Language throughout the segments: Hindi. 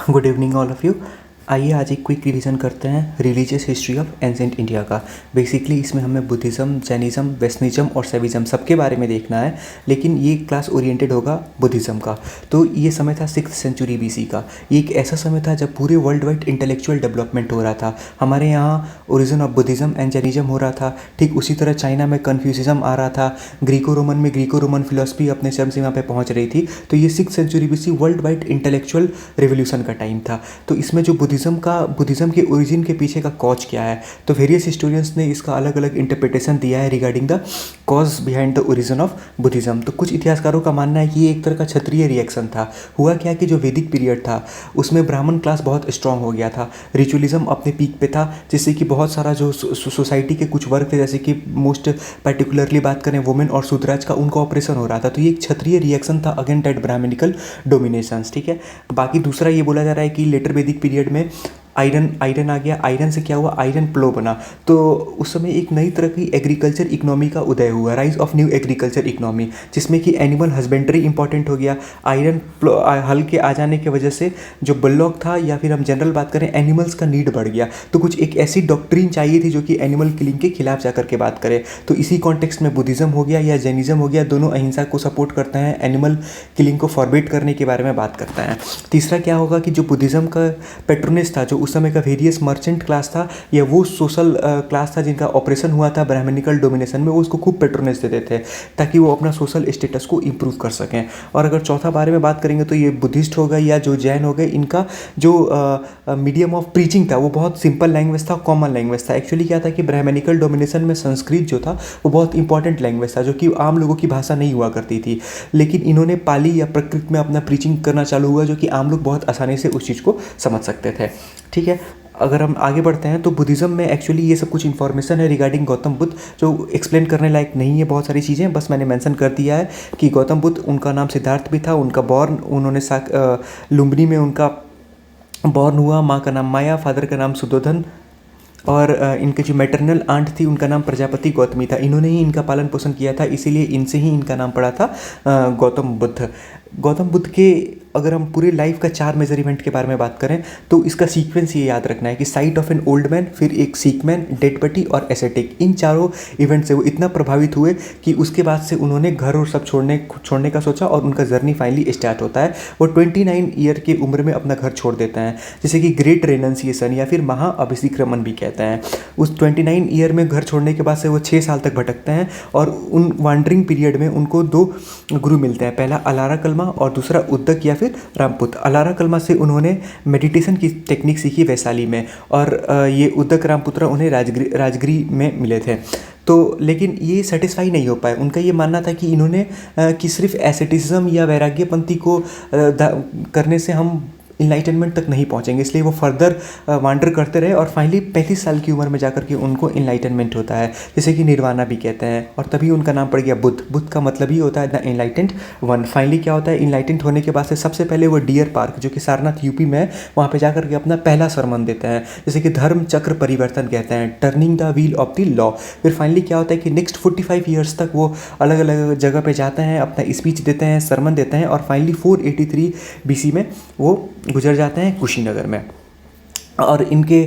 Good evening all of you. आइए आज एक क्विक रिवीजन करते हैं religious history of ancient India का। बेसिकली इसमें हमें बुद्धिज़्म, जैनिज़्म, वेस्टनिज़्म और सैविज़्म सबके बारे में देखना है, लेकिन ये क्लास ओरिएंटेड होगा बुद्धिज़्म का। तो ये समय था 6th सेंचुरी BC का। ये एक ऐसा समय था जब पूरे वर्ल्ड वाइड इंटेलेक्चुअल डेवलपमेंट हो रहा था। हमारे यहाँ origin of Buddhism and Jainism हो रहा था। ठीक उसी तरह चाइना में कन्फ्यूसिज्म आ रहा था। ग्रीको रोमन में ग्रीको रोमन फिलोसफी अपने चरम सीमा पे पहुँच रही थी। तो ये 6th century BC world wide intellectual revolution का टाइम था। तो इसमें जो बुद्धिज़्म के ओरिजिन के पीछे का कॉज क्या है, तो वेरियस हिस्टोरियंस ने इसका अलग अलग इंटरप्रिटेशन दिया है regarding the cause behind the origin of Buddhism. तो कुछ इतिहासकारों का मानना है कि ये एक तरह का क्षत्रिय रिएक्शन था। हुआ क्या कि जो वैदिक पीरियड था उसमें ब्राह्मण क्लास बहुत स्ट्रांग हो गया था, रिचुअलिज्म अपने पीक पे था, जिससे कि बहुत सारा जो सोसाइटी के कुछ वर्ग थे, जैसे कि मोस्ट पर्टिकुलरली बात करें वुमेन और शूद्राज का, उनका ऑपरेशन हो रहा था। तो ये एक क्षत्रिय रिएक्शन था अगेंस्ट दैट ब्राह्मणिकल डोमिनेशंस। ठीक है। बाकी दूसरा ये बोला जा रहा है कि लेटर वैदिक पीरियड में आयरन आ गया। आयरन से क्या हुआ, आयरन प्लो बना। तो उस समय एक नई तरह की एग्रीकल्चर इकोनॉमी का उदय हुआ, rise of new agriculture economy, जिसमें कि एनिमल हस्बेंड्री इंपॉर्टेंट हो गया। आयरन हल के आ जाने की वजह से जो बल्लॉक था, या फिर हम जनरल बात करें, एनिमल्स का नीड बढ़ गया। तो कुछ एक ऐसी डॉक्ट्रिन चाहिए थी जो कि एनिमल किलिंग के खिलाफ जाकर के बात करे। तो इसी कॉन्टेक्स्ट में बुद्धिज़्म हो गया या जैनिज़्म हो गया, दोनों अहिंसा को सपोर्ट करते हैं, एनिमल किलिंग को फॉरबिड करने के बारे में बात करता है। तीसरा क्या होगा कि जो बुद्धिज़्म का पेट्रोनेज था, जो उस समय का वेरियस मर्चेंट क्लास था, या वो सोशल क्लास था जिनका ऑपरेशन हुआ था ब्राह्मणिकल डोमिनेशन में, वो उसको खूब पेट्रोनेज देते थे ताकि वो अपना सोशल स्टेटस को इम्प्रूव कर सकें। और अगर चौथा बारे में बात करेंगे तो ये बुद्धिस्ट हो गए या जो जैन हो गए, इनका जो मीडियम ऑफ प्रीचिंग था वो बहुत सिंपल लैंग्वेज था, कॉमन लैंग्वेज था। एक्चुअली क्या था कि ब्राह्मणिकल डोमिनेशन में संस्कृत जो था वो बहुत इंपॉर्टेंट लैंग्वेज था, जो कि आम लोगों की भाषा नहीं हुआ करती थी। लेकिन इन्होंने पाली या प्रकृत में अपना प्रीचिंग करना चालू हुआ, जो कि आम लोग बहुत आसानी से उस चीज़ को समझ सकते थे। ठीक है। अगर हम आगे बढ़ते हैं तो बुद्धिज़्म में एक्चुअली ये सब कुछ इन्फॉर्मेशन है रिगार्डिंग गौतम बुद्ध, जो एक्सप्लेन करने लायक नहीं है बहुत सारी चीज़ें, बस मैंने मेंशन कर दिया है कि गौतम बुद्ध, उनका नाम सिद्धार्थ भी था, उनका बॉर्न उन्होंने लुम्बिनी में उनका बॉर्न हुआ। माँ का नाम माया, फादर का नाम सुद्धोधन, और इनके जो मैटरनल आंट थी उनका नाम प्रजापति गौतमी था। इन्होंने ही इनका पालन पोषण किया था, इसीलिए इनसे ही इनका नाम पड़ा था गौतम बुद्ध। गौतम बुद्ध के अगर हम पूरे लाइफ का 4 मेजर इवेंट के बारे में बात करें तो इसका सीक्वेंस ये याद रखना है कि site of an old man, फिर एक सीक मैन, डेड बॉडी और एसेटिक, इन चारों इवेंट से वो इतना प्रभावित हुए कि उसके बाद से उन्होंने घर और सब छोड़ने का सोचा, और उनका जर्नी फाइनली स्टार्ट होता है। वो 29 ईयर की उम्र में अपना घर छोड़ देते हैं, जिसे कि ग्रेट रेनन्सिएशन या फिर महाअभिषिक्रमण भी कहते हैं। उस 29 ईयर में घर छोड़ने के बाद से वो 6 साल तक भटकते हैं, और उन वांडरिंग पीरियड में उनको 2 गुरु मिलते हैं, पहला अलारा कल्मा और दूसरा उद्दक या फिर रामपुत। अलारा कल्मा से उन्होंने मेडिटेशन की टेक्निक सीखी वैशाली में, और ये उद्दक रामपुत्रा उन्हें राजगिरी में मिले थे। तो लेकिन ये सेटिस्फाई नहीं हो पाए। उनका ये मानना था कि इन्होंने कि सिर्फ एसेटिज्म या वैराग्यपंथी को करने से हम इनलाइटनमेंट तक नहीं पहुंचेंगे, इसलिए वो फर्दर वांडर करते रहे, और फाइनली 35 साल की उम्र में जाकर के उनको इनलाइटनमेंट होता है, जैसे कि निर्वाणा भी कहते हैं, और तभी उनका नाम पड़ गया बुद्ध। बुद्ध का मतलब ही होता है द इनलाइटेंड वन। फाइनली क्या होता है, इनलाइटेंड होने के बाद से सबसे पहले वो डियर पार्क, जो कि सारनाथ यूपी में है, वहाँ पर जाकर के अपना पहला सरमन देते हैं, जैसे कि धर्म चक्र परिवर्तन कहते हैं, turning the wheel of the law. फिर फाइनली क्या होता है कि नेक्स्ट 45 ईयर्स तक वो अलग अलग जगह पर जाते हैं, अपना स्पीच देते हैं, सरमन देते हैं, और फाइनली 483 BC में वो गुजर जाते हैं कुशीनगर में। और इनके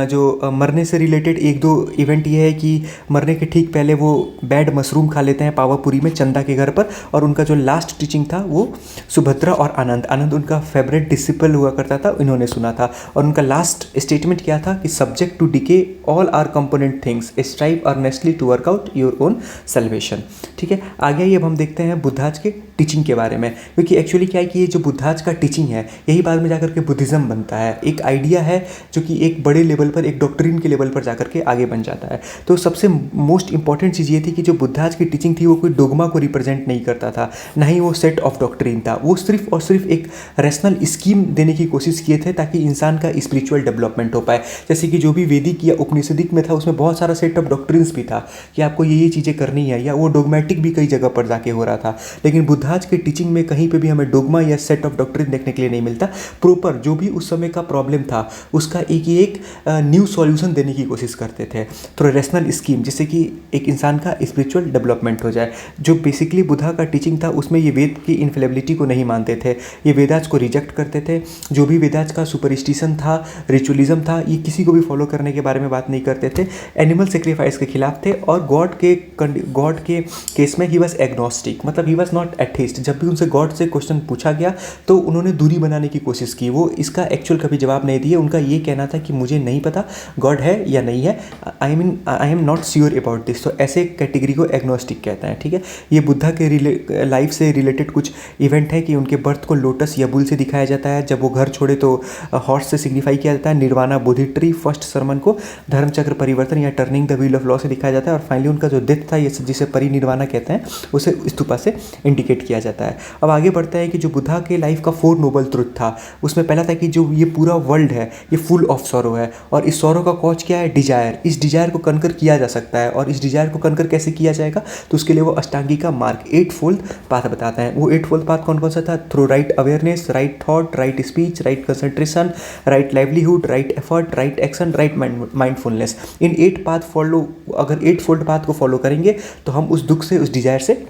जो मरने से रिलेटेड 1-2 इवेंट ये है कि मरने के ठीक पहले वो बैड मशरूम खा लेते हैं पावापुरी में चंदा के घर पर, और उनका जो लास्ट टीचिंग था वो सुभद्रा और आनंद उनका फेवरेट डिसिपल हुआ करता था, इन्होंने सुना था। और उनका लास्ट स्टेटमेंट क्या था कि subject to decay all are component things, strive earnestly to work out your own salvation. ठीक है। आगे ये अब हम देखते हैं बुद्धाज के टीचिंग के बारे में, क्योंकि एक्चुअली क्या है कि ये जो बुद्धाज का टीचिंग है यही बाद में जाकर के बुद्धिज़्म बनता है। एक आइडिया है जो कि एक बड़े लेवल पर, एक डॉक्ट्रिन के लेवल पर जाकर के आगे बन जाता है। तो सबसे मोस्ट इंपॉर्टेंट चीज़ ये थी कि जो बुद्धाज की टीचिंग थी वो कोई डोगमा को रिप्रेजेंट नहीं करता था, ना ही वो सेट ऑफ डॉक्ट्रिन था। वो सिर्फ और सिर्फ एक रैशनल स्कीम देने की कोशिश किए थे ताकि इंसान का स्पिरिचुअल डेवलपमेंट हो पाए। जैसे कि जो भी वैदिक या उपनिषदिक में था उसमें बहुत सारा सेट ऑफ डॉक्ट्रिन्स भी था कि आपको ये चीज़ें करनी है, या वो डोगमेटिक भी कई जगह पर जाके हो रहा था। लेकिन बुद्धा बुद्धाज के टीचिंग में कहीं पे भी हमें डोगमा या सेट ऑफ डॉक्ट्रिन देखने के लिए नहीं मिलता। प्रॉपर जो भी उस समय का प्रॉब्लम था उसका एक न्यू सॉल्यूशन देने की कोशिश करते थे थ्रू रेशनल स्कीम, जिससे कि एक इंसान का स्पिरिचुअल डेवलपमेंट हो जाए। जो बेसिकली बुद्धा का टीचिंग था उसमें ये वेद की इनफेलेबिलिटी को नहीं मानते थे, ये वेदाज को रिजेक्ट करते थे। जो भी वेदाज का सुपरस्टिशन था, रिचुअलिज्म था, ये किसी को भी फॉलो करने के बारे में बात नहीं करते थे। एनिमल सेक्रीफाइस के खिलाफ थे और गॉड के केस में ही वॉज एग्नोस्टिक, मतलब ही वॉज नॉट एथीस्ट। जब भी उनसे गॉड से क्वेश्चन पूछा गया तो उन्होंने दूरी बनाने की कोशिश की, वो इसका एक्चुअल कभी जवाब नहीं दिए। उनका ये कहना था कि मुझे नहीं पता गॉड है या नहीं है, I am not sure about this. तो ऐसे कैटेगरी को एग्नोस्टिक कहते हैं, ठीक है। ये बुद्धा के लाइफ से रिलेटेड कुछ इवेंट है कि उनके बर्थ को लोटस या बुल से दिखाया जाता है। जब वो घर छोड़े तो हॉर्स से सिग्निफाई किया जाता है। निर्वाणा बोधि ट्री फर्स्ट सरमन को धर्मचक्र परिवर्तन या turning the wheel of law से दिखाया जाता है। और फाइनली उनका जो डेथ था, ये जिसे परिनिर्वाणा कहते हैं, उसे स्तूपा से इंडिकेट किया जाता है। अब आगे बढ़ते हैं कि जो बुद्धा के लाइफ का 4 नोबल ट्रुथ था, उसमें पहला था कि जो ये पूरा वर्ल्ड है ये फुल ऑफ सॉरो है और इस सॉरो का कॉज क्या है, डिजायर। इस डिजायर को कनकर किया जा सकता है और इस डिजायर को कनकर कैसे किया जाएगा, तो उसके लिए वो अष्टांगी का मार्ग 8 फोल्ड पाथ बताता है। वो 8 फोल्ड पाथ कौन कौन सा था, through right awareness, right thought, right speech, right concentration, right livelihood, right effort, right action, right mindfulness. इन 8 पाथ फॉलो, अगर 8 फोल्ड पाथ को फॉलो करेंगे तो हम उस दुख से, उस डिजायर से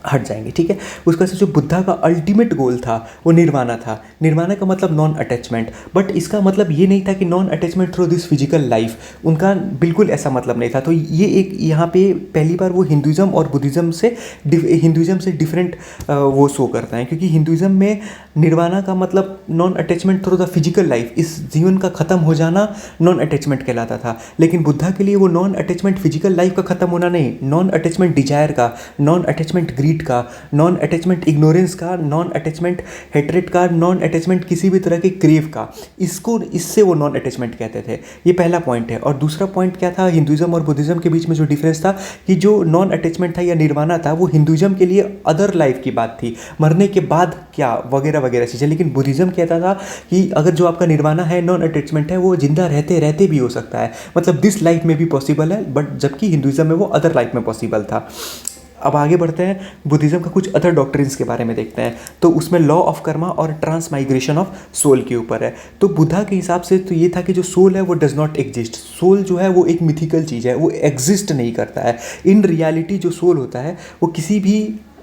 हट जाएंगे, ठीक है। उसका से जो बुद्धा का अल्टीमेट गोल था वो निर्वाणा था। निर्वाणा का मतलब नॉन अटैचमेंट, बट इसका मतलब ये नहीं था कि non attachment through this physical life. उनका बिल्कुल ऐसा मतलब नहीं था। तो ये एक यहाँ पे पहली बार वो हिंदुज़म और बुद्धिज़्म से डिफरेंट वो शो करता है, क्योंकि हिंदुज़म में निर्वाणा का मतलब non attachment through the physical life, इस जीवन का ख़त्म हो जाना नॉन अटैचमेंट कहलाता था। लेकिन बुद्धा के लिए वो नॉन अटैचमेंट फिजिकल लाइफ का ख़त्म होना नहीं, नॉन अटैचमेंट डिजायर का, नॉन अटैचमेंट ग्रीड का, नॉन अटैचमेंट इग्नोरेंस का, नॉन अटैचमेंट हेट्रेड का, नॉन अटैचमेंट किसी भी तरह के क्रेव का, इससे वो नॉन अटैचमेंट कहते थे। ये पहला पॉइंट है। और दूसरा पॉइंट क्या था, हिंदुज़म और बुद्धिज़्म के बीच में जो डिफरेंस था कि जो नॉन अटैचमेंट था या निर्वाणा था, वो हिंदुज़म के लिए अदर लाइफ की बात थी, मरने के बाद क्या वगैरह वगैरह चीज़ें। लेकिन बुद्धिज़्म कहता था कि अगर जो आपका निर्वाणा है, नॉन अटैचमेंट है, वो जिंदा रहते रहते भी हो सकता है, मतलब दिस लाइफ में भी पॉसिबल है, बट जबकि हिंदुज़म में वो अदर लाइफ में पॉसिबल था। अब आगे बढ़ते हैं, बुद्धिज़्म का कुछ अदर डॉक्ट्रिन्स के बारे में देखते हैं। तो उसमें लॉ ऑफ कर्मा और ट्रांसमाइग्रेशन ऑफ सोल के ऊपर है। तो बुद्धा के हिसाब से तो ये था कि जो सोल है वो डज नॉट एग्जिस्ट। सोल जो है वो एक मिथिकल चीज़ है, वो एग्जिस्ट नहीं करता है। इन रियलिटी जो सोल होता है वो किसी भी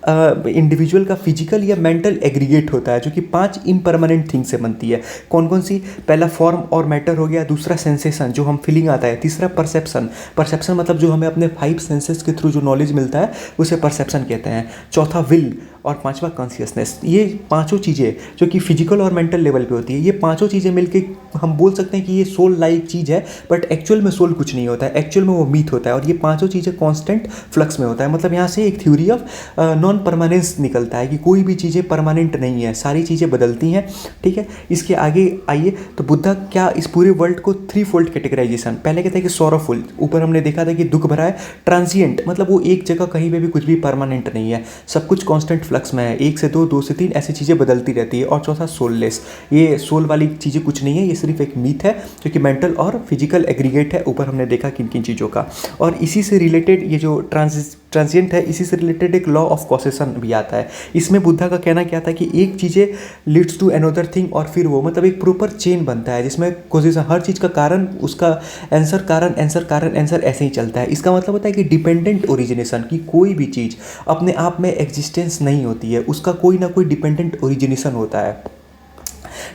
इंडिविजुअल का फिजिकल या मेंटल एग्रीगेट होता है, जो कि 5 इम्परमानेंट थिंग से बनती है। कौन कौन सी, पहला फॉर्म और मैटर हो गया, दूसरा सेंसेशन जो हम फीलिंग आता है, तीसरा परसेप्शन, परसेप्शन मतलब जो हमें अपने 5 सेंसेस के थ्रू जो नॉलेज मिलता है उसे परसेप्शन कहते हैं, चौथा विल, और पांचवा कॉन्शियसनेस। ये पांचों चीज़ें जो कि फिजिकल और मेंटल लेवल पे होती है, ये पांचों चीज़ें मिलके हम बोल सकते हैं कि ये सोल लाइक चीज़ है, बट एक्चुअल में सोल कुछ नहीं होता है, एक्चुअल में वो मीथ होता है। और ये पांचों चीज़ें कांस्टेंट फ्लक्स में होता है। मतलब यहाँ से एक थ्योरी ऑफ नॉन परमानेंस निकलता है कि कोई भी चीज़ें परमानेंट नहीं है, सारी चीज़ें बदलती हैं, ठीक है। इसके आगे आइए, तो बुद्धा क्या इस पूरे वर्ल्ड को 3 फोल्ड कैटेगराइजेशन, पहले कहता है कि सॉरोफुल, ऊपर हमने देखा था कि दुख भरा है, ट्रांजिएंट मतलब वो एक जगह कहीं पे भी कुछ भी परमानेंट नहीं है, सब कुछ कांस्टेंट फ्लक्स में है, 1 से 2, 2 से 3 ऐसी चीज़ें बदलती रहती है। और चौथा सोललेस, ये सोल वाली चीज़ें कुछ नहीं है, ये सिर्फ एक मीथ है जो कि मेंटल और फिजिकल एग्रीगेट है। ऊपर हमने देखा किन किन चीज़ों का। और इसी से रिलेटेड ये जो ट्रांजिएंट है, इसी से रिलेटेड एक लॉ ऑफ कॉसेशन भी आता है। इसमें बुद्धा का कहना क्या था कि एक चीज़ें लीड्स टू अनदर थिंग, और फिर वो मतलब एक प्रॉपर चेन बनता है जिसमें कॉजेशन, हर चीज़ का कारण, उसका आंसर कारण, आंसर कारण, आंसर ऐसे ही चलता है। इसका मतलब होता है कि डिपेंडेंट ओरिजिनेशन, की कोई भी चीज़ अपने आप में एग्जिस्टेंस नहीं होती है, उसका कोई ना कोई डिपेंडेंट ओरिजिनेशन होता है,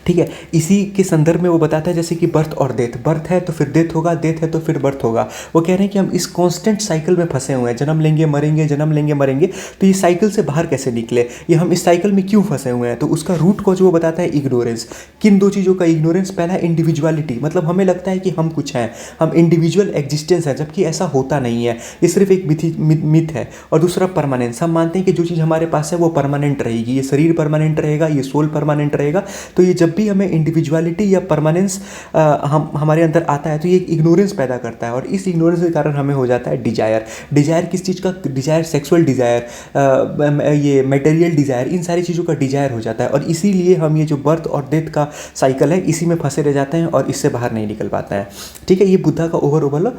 ठीक है। इसी के संदर्भ में वो बताता है जैसे कि बर्थ और डेथ, बर्थ है तो फिर डेथ होगा, डेथ है तो फिर बर्थ होगा। वो कह रहे हैं कि हम इस कांस्टेंट साइकिल में फंसे हुए हैं, जन्म लेंगे मरेंगे, जन्म लेंगे मरेंगे। तो ये साइकिल से बाहर कैसे निकले, ये हम इस साइकिल में क्यों फंसे हुए हैं। तो उसका रूट कॉज वो बताता है इग्नोरेंस। किन 2 चीज़ों का इग्नोरेंस, पहला इंडिविजुअलिटी, मतलब हमें लगता है कि हम कुछ हैं, हम इंडिविजुअल एग्जिस्टेंस है, जबकि ऐसा होता नहीं है, ये सिर्फ एक मिथ है। और दूसरा परमानेंस, हम मानते हैं कि जो चीज़ हमारे पास है वो परमानेंट रहेगी, ये शरीर परमानेंट रहेगा, ये सोल परमानेंट रहेगा। तो ये जब जब भी हमें इंडिविजुअलिटी या परमानेंस हम हमारे अंदर आता है तो ये एक इग्नोरेंस पैदा करता है, और इस इग्नोरेंस के कारण हमें हो जाता है डिजायर। डिजायर किस चीज़ का डिजायर? सेक्सुअल डिजायर, ये मटेरियल डिजायर, इन सारी चीज़ों का डिजायर हो जाता है, और इसीलिए हम ये जो बर्थ और डेथ का साइकिल है इसी में फंसे रह जाते हैं और इससे बाहर नहीं निकल पाते हैं। ठीक है, ये बुद्धा का ओवरऑल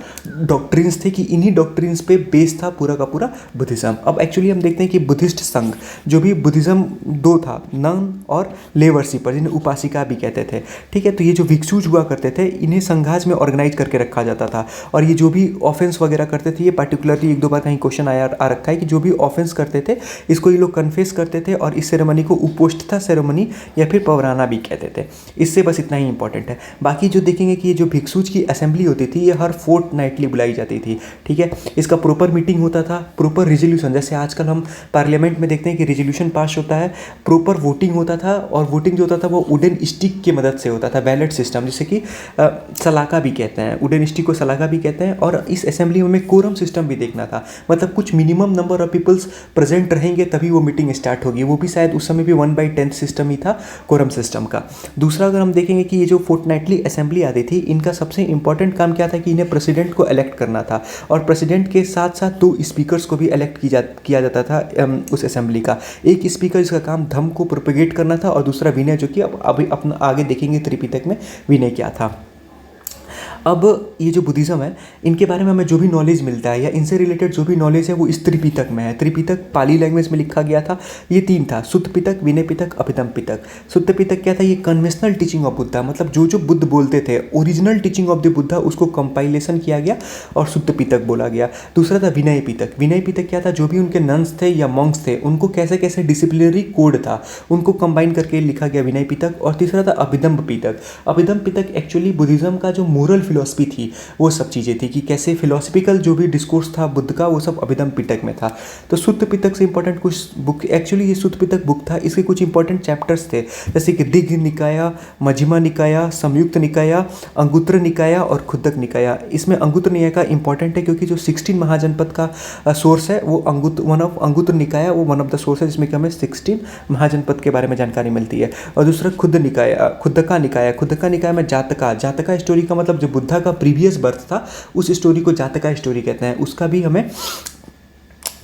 डॉक्ट्रिन्स थे कि इन्हीं डॉक्ट्रिन्स पे बेस था पूरा का पूरा बुद्धिज़्म। अब एक्चुअली हम देखते हैं कि बुद्धिस्ट संघ, जो भी बुद्धिज़्म दो था, नन और ले वर्शिपर, जिन्हें उपासिका भी कहते थे। ठीक है, तो ये जो भिक्षुज हुआ करते थे इन्हें संघाज में ऑर्गेनाइज करके रखा जाता था, और ये जो भी ऑफेंस वगैरह करते थे, ये पर्टिकुलरली एक दो बार कहीं क्वेश्चन आ रखा है कि जो भी ऑफेंस करते थे इसको ये लोग कन्फेस करते थे, और इस सेरेमनी को उपोष्ठता सेरेमनी या फिर पवराना भी कहते थे। इससे बस इतना ही इंपॉर्टेंट है। बाकी जो देखेंगे कि ये जो भिक्षुज की असेंबली होती थी ये हर फोर्टनाइटली बुलाई जाती थी। ठीक है, इसका प्रॉपर मीटिंग होता था, प्रॉपर रिजोल्यूशन, जैसे आजकल हम पार्लियामेंट में देखते हैं कि रिजोल्यूशन पास होता है, प्रॉपर वोटिंग होता था, और वोटिंग जो होता था वो वुडन स्टिक की मदद से होता था, बैलेट सिस्टम, जिसे कि सलाका भी कहते हैं, वुडन स्टिक को सलाका भी कहते हैं। और इस असेंबली में कोरम सिस्टम भी देखना था, मतलब कुछ minimum number of peoples present रहेंगे तभी वो मीटिंग स्टार्ट होगी। वो भी शायद उस समय भी 1/10 सिस्टम ही था कोरम सिस्टम का। दूसरा अगर हम देखेंगे कि ये जो फोर्टनाइटली असेंबली आती थी, इनका सबसे इंपॉर्टेंट काम क्या था कि इन्हें प्रेसिडेंट को इलेक्ट करना था, और प्रेसिडेंट के साथ साथ 2 स्पीकर्स को भी इलेक्ट किया जाता था उस असेंबली का। एक स्पीकर जिसका काम धम्म को प्रोपेगेट करना था, और दूसरा विनय, जो कि अब अभी अपना आगे देखेंगे त्रिपिटक में विनय क्या था। अब ये जो बुद्धिज़्म है इनके बारे में हमें जो भी नॉलेज मिलता है या इनसे रिलेटेड जो भी नॉलेज है वो इस त्रिपिटक में है। त्रिपिटक पाली लैंग्वेज में लिखा गया था। ये 3 था, सुत्त पिटक, विनय पिटक, अभिधम्म पिटक। सुत्त पिटक क्या था? ये कन्वेंशनल टीचिंग ऑफ बुद्धा, मतलब जो जो बुद्ध बोलते थे, original teaching of the Buddha, उसको कंपाइलेशन किया गया और सुत्त पिटक बोला गया। दूसरा था विनय पिटक। विनय पिटक क्या था? जो भी उनके नन्स थे या मॉन्क्स थे उनको कैसे कैसे डिसिप्लिनरी कोड था उनको कंबाइन करके लिखा गया विनय पिटक। और तीसरा था अभिधम्म पिटक। अभिधम्म पिटक एक्चुअली बुद्धिज़्म का जो मोरल फिलॉसफी थी वो सब चीज़ें थी कि कैसे फिलोसफिकल जो भी डिस्कोर्स था बुद्ध का वो सब अभिधम्म पिटक में था। तो सुत्त पिटक से इंपॉर्टेंट कुछ बुक, एक्चुअली ये सुत्त पिटक बुक था, इसके कुछ इंपॉर्टेंट चैप्टर्स थे जैसे कि दिग्घ निकाया, मज्क्धिमा निकाया, संयुक्त निकाया, अंगुत्र निकाया और खुद्दक निकाया। इसमें अंगुत्र निकाय का इंपॉर्टेंट है क्योंकि जो 16 महाजनपद का सोर्स है वो अंगुत्र निकाया, वो वन ऑफ द सोर्स है जिसमें कि हमें 16 महाजनपद के बारे में जानकारी मिलती है। और दूसरा खुद्दका निकाय में जातका स्टोरी का मतलब जो बुद्धा का प्रीवियस बर्थ था उस स्टोरी को जातका स्टोरी कहते हैं, उसका भी हमें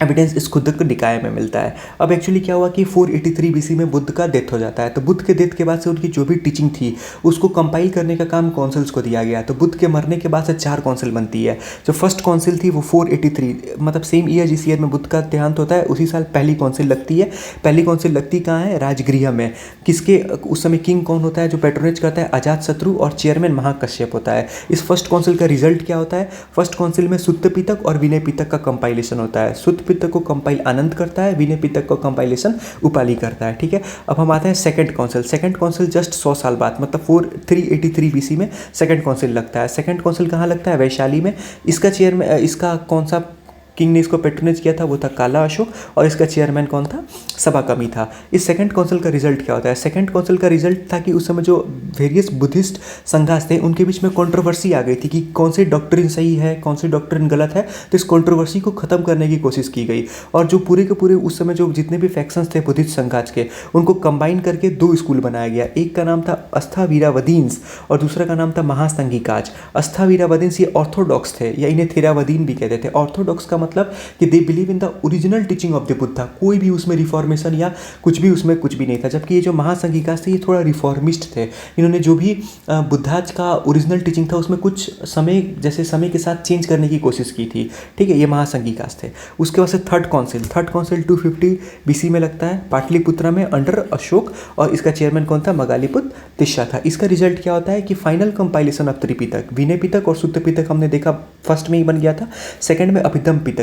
एविडेंस इस खुद्दक निकाय में मिलता है। अब एक्चुअली क्या हुआ कि 483 BC में बुद्ध का डेथ हो जाता है। तो बुद्ध के डेथ के बाद से उनकी जो भी टीचिंग थी उसको कंपाइल करने का काम काउंसिल्स को दिया गया। तो बुद्ध के मरने के बाद से 4 काउंसिल बनती है। जो फर्स्ट काउंसिल थी वो 483, मतलब सेम ईयर जिस ईयर में बुद्ध का देहांत होता है उसी साल पहली काउंसिल लगती है। पहली काउंसिल लगती कहाँ है? राजगृह में। किसके उस समय किंग कौन होता है जो पैट्रोनेज करता है? अजातशत्रु, और चेयरमैन महाकश्यप होता है। इस फर्स्ट काउंसिल का रिजल्ट क्या होता है? फर्स्ट काउंसिल में सुत्त पिटक और विनय पिटक का कंपाइलेशन होता है। सुत्त पिटक को कंपाइल आनंद करता है, विनय पिटक को कंपाइलेशन उपाली करता है। ठीक है, अब हम आते हैं second council. Second council just 100 साल बाद, मतलब 383 BC में सेकंड काउंसिल लगता है। सेकंड काउंसिल कहाँ लगता है? वैशाली में। इसका चेयरमैन, इसका कौन सा किंग ने इसको पेट्रोनेज किया था? वो था काला अशोक, और इसका चेयरमैन कौन था? सभाकर्मी था। इस सेकंड काउंसिल का रिजल्ट क्या होता है? सेकंड काउंसिल का रिजल्ट था कि उस समय जो वेरियस बुद्धिस्ट संघास थे उनके बीच में कंट्रोवर्सी आ गई थी कि कौन सी डॉक्ट्रिन सही है, कौन सी डॉक्ट्रिन गलत है। तो इस कंट्रोवर्सी को खत्म करने की कोशिश की गई, और जो पूरे के पूरे उस समय जो जितने भी फैक्शंस थे बुद्धिस्ट संघास के उनको कंबाइन करके 2 स्कूल बनाया गया। एक का नाम था अस्थावीरावदीन्स और दूसरा का नाम था महासंघिकाज। अस्थावीरावदीन्स ये ऑर्थोडॉक्स थे, या इन्हें थेरावदीन भी कहते थे। ऑर्थोडॉक्स का मतलब कि they believe in the original teaching of the Buddha, कोई भी उसमें रिफॉर्मेशन या कुछ भी नहीं था। जबकि ये जो महासंघिकाज थे ये थोड़ा रिफॉर्मिस्ट थे। इन्होंने जो भी बुद्धाज का ओरिजिनल टीचिंग था उसमें कुछ समय के साथ चेंज करने की कोशिश की थी। ठीक है, ये महासंघिकाज थे। उसके बाद से थर्ड काउंसिल 250 BC में लगता है पाटलिपुत्रा में अंडर अशोक, और इसका चेयरमैन कौन था? मगालीपुत्र तिस्सा था। इसका रिजल्ट क्या होता है कि final compilation of Tripitaka, Vinaya Pitaka और सुत्त पिटक हमने देखा फर्स्ट में ही बन गया था। सेकंड में अभिधम्म पिटक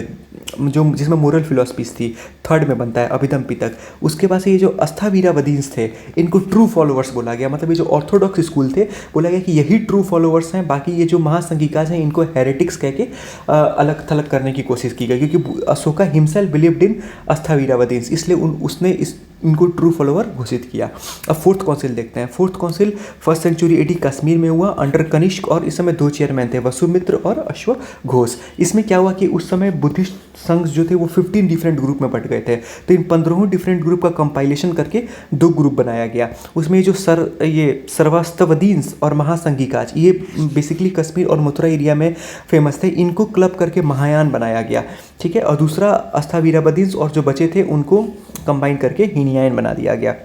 जो जिसमें मोरल फिलॉसफीज थी, थर्ड में बनता है अभिधम्म पिटक। उसके बाद से ये जो अस्थावीरावदीन्स थे इनको ट्रू फॉलोअर्स बोला गया, मतलब ये जो ऑर्थोडॉक्स स्कूल थे बोला गया कि यही ट्रू फॉलोअर्स हैं, बाकी ये जो महासंघिकाज हैं इनको हेरेटिक्स कह के अलग थलग करने की कोशिश की गई, क्योंकि अशोका हिमसेल्फ बिलीव्ड इन अस्थावीरावदीन्स, इसलिए उसने इस इनको ट्रू फॉलोअर घोषित किया। अब फोर्थ काउंसिल देखते हैं। Fourth council first century AD Kashmir में हुआ अंडर कनिष्क, और इस समय 2 चेयरमैन थे, वसुमित्र और अश्वघोष। इसमें क्या हुआ कि उस समय बुद्धिस्ट संघ जो थे वो 15 डिफरेंट ग्रुप में बट गए थे, तो इन 15 डिफरेंट ग्रुप का कंपाइलेशन करके 2 ग्रुप बनाया गया। उसमें ये सर्वास्तवदीन्स और महासंघिकाज, ये बेसिकली कश्मीर और मथुरा एरिया में फेमस थे, इनको क्लब करके महायान बनाया गया, ठीक है। और दूसरा अस्थावीराबदीन्स और जो बचे थे उनको कंबाइन करके हीनयान बना दिया गया।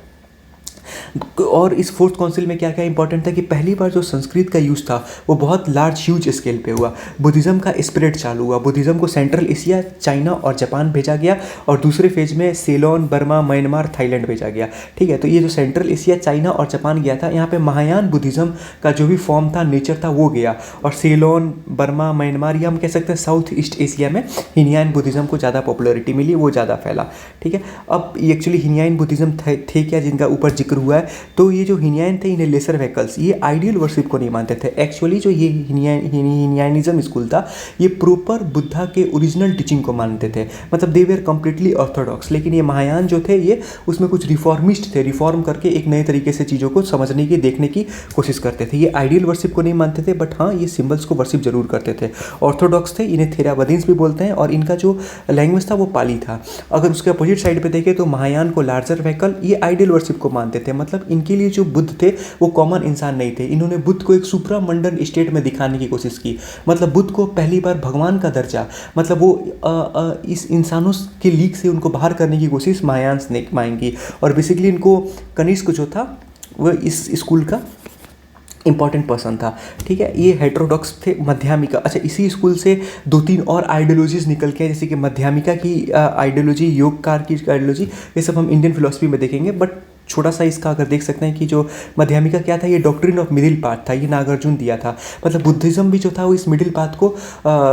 और इस फोर्थ काउंसिल में क्या क्या इंपॉर्टेंट था कि पहली बार जो संस्कृत का यूज़ था वो बहुत लार्ज ह्यूज स्केल पे हुआ। बुद्धिज़्म का स्प्रेड चालू हुआ। बुद्धिज़्म को सेंट्रल एशिया, चाइना और जापान भेजा गया, और दूसरे फेज में सेलोन, बर्मा, म्यांमार, थाईलैंड भेजा गया, ठीक है। तो ये जो सेंट्रल एशिया, चाइना और जापान गया था, यहाँ पे महायान बुद्धिज़्म का जो भी फॉर्म था, नेचर था, वो गया। और सेलोन, बर्मा, म्यांमार, या हम कह सकते हैं साउथ ईस्ट एशिया में हीनयान बुद्धिज़्म को ज़्यादा पॉपुलरिटी मिली, वो ज़्यादा फैला, ठीक है। अब एक्चुअली हीनयान बुद्धिज़्म थे क्या, जिनका ऊपर जिक्र हुआ है, तो ये जो हीनयान थे, इन्हें लेसर व्हीकल्स, ये आइडियल वर्शिप को नहीं मानते थे। एक्चुअली जो ये हीनयानिज्म स्कूल था, ये प्रॉपर बुद्धा के ओरिजिनल टीचिंग को मानते थे, मतलब दे वेर कंप्लीटली ऑर्थोडॉक्स। लेकिन ये महायान जो थे, ये उसमें कुछ रिफॉर्मिस्ट थे, रिफॉर्म करके एक नए तरीके से चीज़ों को समझने की, देखने की कोशिश करते थे। ये आइडियल वर्शिप को नहीं मानते थे, बट हाँ, ये सिंबल्स को वर्शिप जरूर करते थे। ऑर्थोडॉक्स थे, इन्हें थेरावादीन्स भी बोलते हैं, और इनका जो लैंग्वेज था वो पाली था। अगर उसके अपोजिट साइड पर देखें तो महायान को लार्जर व्हीकल, ये आइडियल वर्शिप को मानते थे, मतलब इनके लिए जो बुद्ध थे वो कॉमन इंसान नहीं थे। इन्होंने बुद्ध को एक सुप्रामंडन स्टेट में दिखाने की कोशिश की, मतलब बुद्ध को पहली बार भगवान का दर्जा, मतलब वो इस इंसानों के लीक से उनको बाहर करने की कोशिश महायान ने की। और बेसिकली इनको कनिष्क जो था वो इस स्कूल का इंपॉर्टेंट पर्सन था, ठीक है। ये हेटेरोडॉक्स थे। मध्यमिका, अच्छा, इसी स्कूल से 2-3 और आइडियोलॉजीज निकल के, जैसे कि मध्यमिका की आइडियोलॉजी, योगकार की आइडियोलॉजी, ये सब हम इंडियन फिलोसफी में देखेंगे। बट छोटा सा इसका अगर देख सकते हैं कि जो मध्यमिका क्या था, ये डॉक्ट्रिन ऑफ मिडिल पाथ था, ये नागार्जुन दिया था। मतलब बुद्धिज़्म भी जो था वो इस मिडिल पाथ को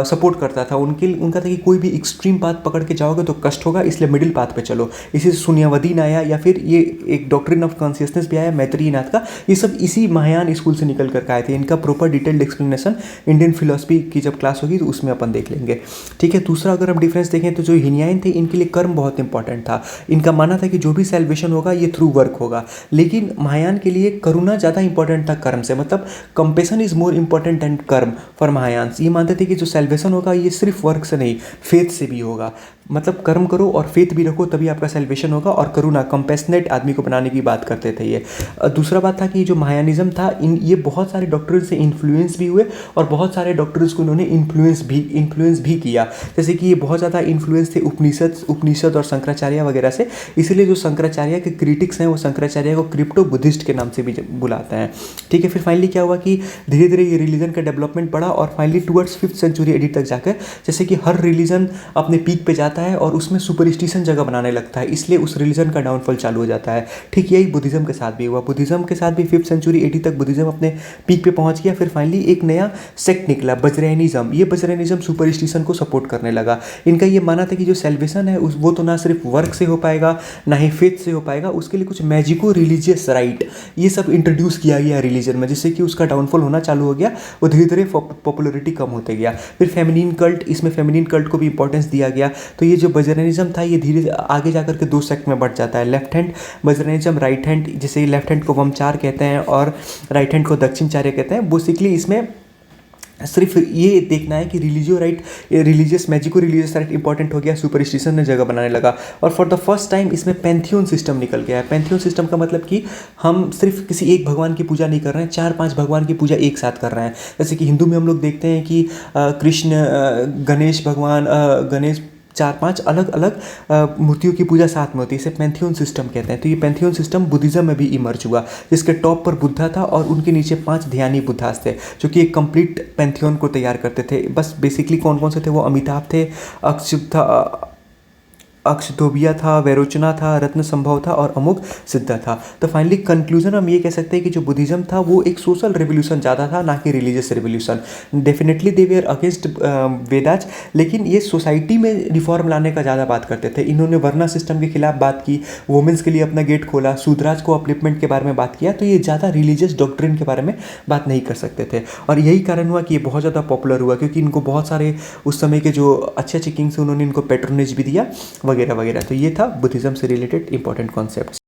सपोर्ट करता था। उनका था कि कोई भी एक्सट्रीम पाथ पकड़ के जाओगे तो कष्ट होगा, इसलिए मिडिल पाथ पे चलो। इसी से शून्यवादीन आया, या फिर ये एक डॉक्ट्रिन ऑफ कॉन्शियसनेस भी आया मैत्रेयीनाथ का। ये सब इसी महायान स्कूल से निकल कर आए थे। इनका proper detailed explanation Indian philosophy की जब क्लास होगी तो उसमें अपन देख लेंगे, ठीक है। दूसरा अगर हम डिफरेंस देखें तो जो हीनयान थे, इनके लिए कर्म बहुत इंपॉर्टेंट था। इनका मानना था कि जो भी सेल्वेशन होगा ये थ्रू वर्क होगा, लेकिन महायान के लिए करुणा ज़्यादा इंपॉर्टेंट था कर्म से, मतलब compassion is more important than कर्म फॉर महायान। ये मानते थे कि जो सेल्वेशन होगा ये सिर्फ वर्क से नहीं, फेथ से भी होगा, मतलब कर्म करो और फेथ भी रखो तभी आपका सेल्वेशन होगा। और करुणा, कंपेशनेट आदमी को बनाने की बात करते थे ये। दूसरा बात था कि जो महायानिज्म था, ये बहुत सारे डॉक्टर्स से इन्फ्लुएंस भी हुए, और बहुत सारे डॉक्टर्स को इन्होंने इन्फ्लुएंस भी किया। जैसे कि ये बहुत ज़्यादा इन्फ्लुएंस थे उपनिषद और शंकराचार्य वगैरह से, इसलिए जो शंकराचार्य के क्रिटिक्स हैं वो शंकराचार्य को क्रिप्टो बुद्धिस्ट के नाम से भी बुलाते हैं, ठीक है। फिर फाइनली क्या हुआ कि धीरे धीरे ये रिलीजन का डेवलपमेंट बढ़ा, और finally towards 5th century AD तक जाकर, जैसे कि हर रिलीजन अपने पीक पे जाता है और उसमें सुपरस्टिशन जगह बनाने लगता है, इसलिए उस रिलीजन का डाउनफॉल चालू हो जाता है। ठीक यही बुद्धिज्म के साथ भी हुआ। बुद्धिज्म के साथ भी 5th सेंचुरी एडी तक बुद्धिज्म अपने पीक पे पहुंच गया। फिर फाइनली एक नया सेक्ट निकला, बजरैनिज्म। ये बजरैनिज्म सुपरस्टिशन को सपोर्ट करने लगा। इनका ये मानना था कि जो सेल्वेशन है वो तो ना सिर्फ वर्क से हो पाएगा, ना ही फेथ से हो पाएगा, उसके लिए कुछ मैजिको रिलीजियस राइट ये सब इंट्रोड्यूस किया गया रिलीजन में, जिससे कि उसका डाउनफॉल होना चालू हो गया। वो धीरे धीरे पॉपुलरिटी कम होते गया। फिर फेमिनिन कल्ट, इसमें फेमिनिन कल्ट को भी इंपॉर्टेंस दिया गया। तो ये जो बजरैनिज्म था ये धीरे आगे जाकर के 2 सेक्ट में बढ़ जाता है, लेफ्ट हैंड बजरैनिज्म, राइट हैंड, जैसे लेफ्ट हैंड को वमचार कहते हैं और राइट हैंड को दक्षिणाचार्य कहते हैं। बेसिकली इसमें सिर्फ ये देखना है कि religious magico religious right important हो गया, सुपरस्टिशन ने जगह बनाने लगा। और फॉर द फर्स्ट टाइम इसमें पैंथियन सिस्टम निकल गया है। पैंथियन सिस्टम का मतलब कि हम सिर्फ किसी एक भगवान की पूजा नहीं कर रहे हैं, 4-5 भगवान की पूजा एक साथ कर रहे हैं। जैसे कि हिंदू में हम लोग देखते हैं कि कृष्ण, गणेश भगवान, गणेश 4-5 अलग अलग मूर्तियों की पूजा साथ में होती है, इसे पैंथियन सिस्टम कहते हैं। तो ये पैंथियन सिस्टम बुद्धिज्म में भी इमर्ज हुआ, जिसके टॉप पर बुद्धा था और उनके नीचे 5 ध्यानी बुद्धास थे, जो कि एक कंप्लीट पैंथियन को तैयार करते थे। बस बेसिकली कौन कौन से थे वो अमिताभ थे, अक्षधोबिया था, वैरोचना था, रत्न संभव था और अमुक सिद्धा था। तो फाइनली कंक्लूजन हम ये कह सकते हैं कि जो बुद्धिज्म था वो एक सोशल रेवोल्यूशन ज़्यादा था, ना कि religious revolution. Definitely they were against Vedas, लेकिन ये सोसाइटी में रिफॉर्म लाने का ज़्यादा बात करते थे। इन्होंने वर्ना सिस्टम के खिलाफ बात की, वुमेंस के लिए अपना गेट खोला, शूद्राज को अपलिफ्टमेंट के बारे में बात किया। तो ये ज़्यादा रिलीजियस डॉक्ट्रिन के बारे में बात नहीं कर सकते थे, और यही कारण हुआ कि ये बहुत ज़्यादा पॉपुलर हुआ, क्योंकि इनको बहुत सारे उस समय के जो अच्छे अच्छे किंग्स हैं उन्होंने इनको पेट्रोनेज भी दिया वगैरह। वगैरह वगैरह। तो ये था बुद्धिज़्म से रिलेटेड इंपॉर्टेंट कॉन्सेप्ट्स।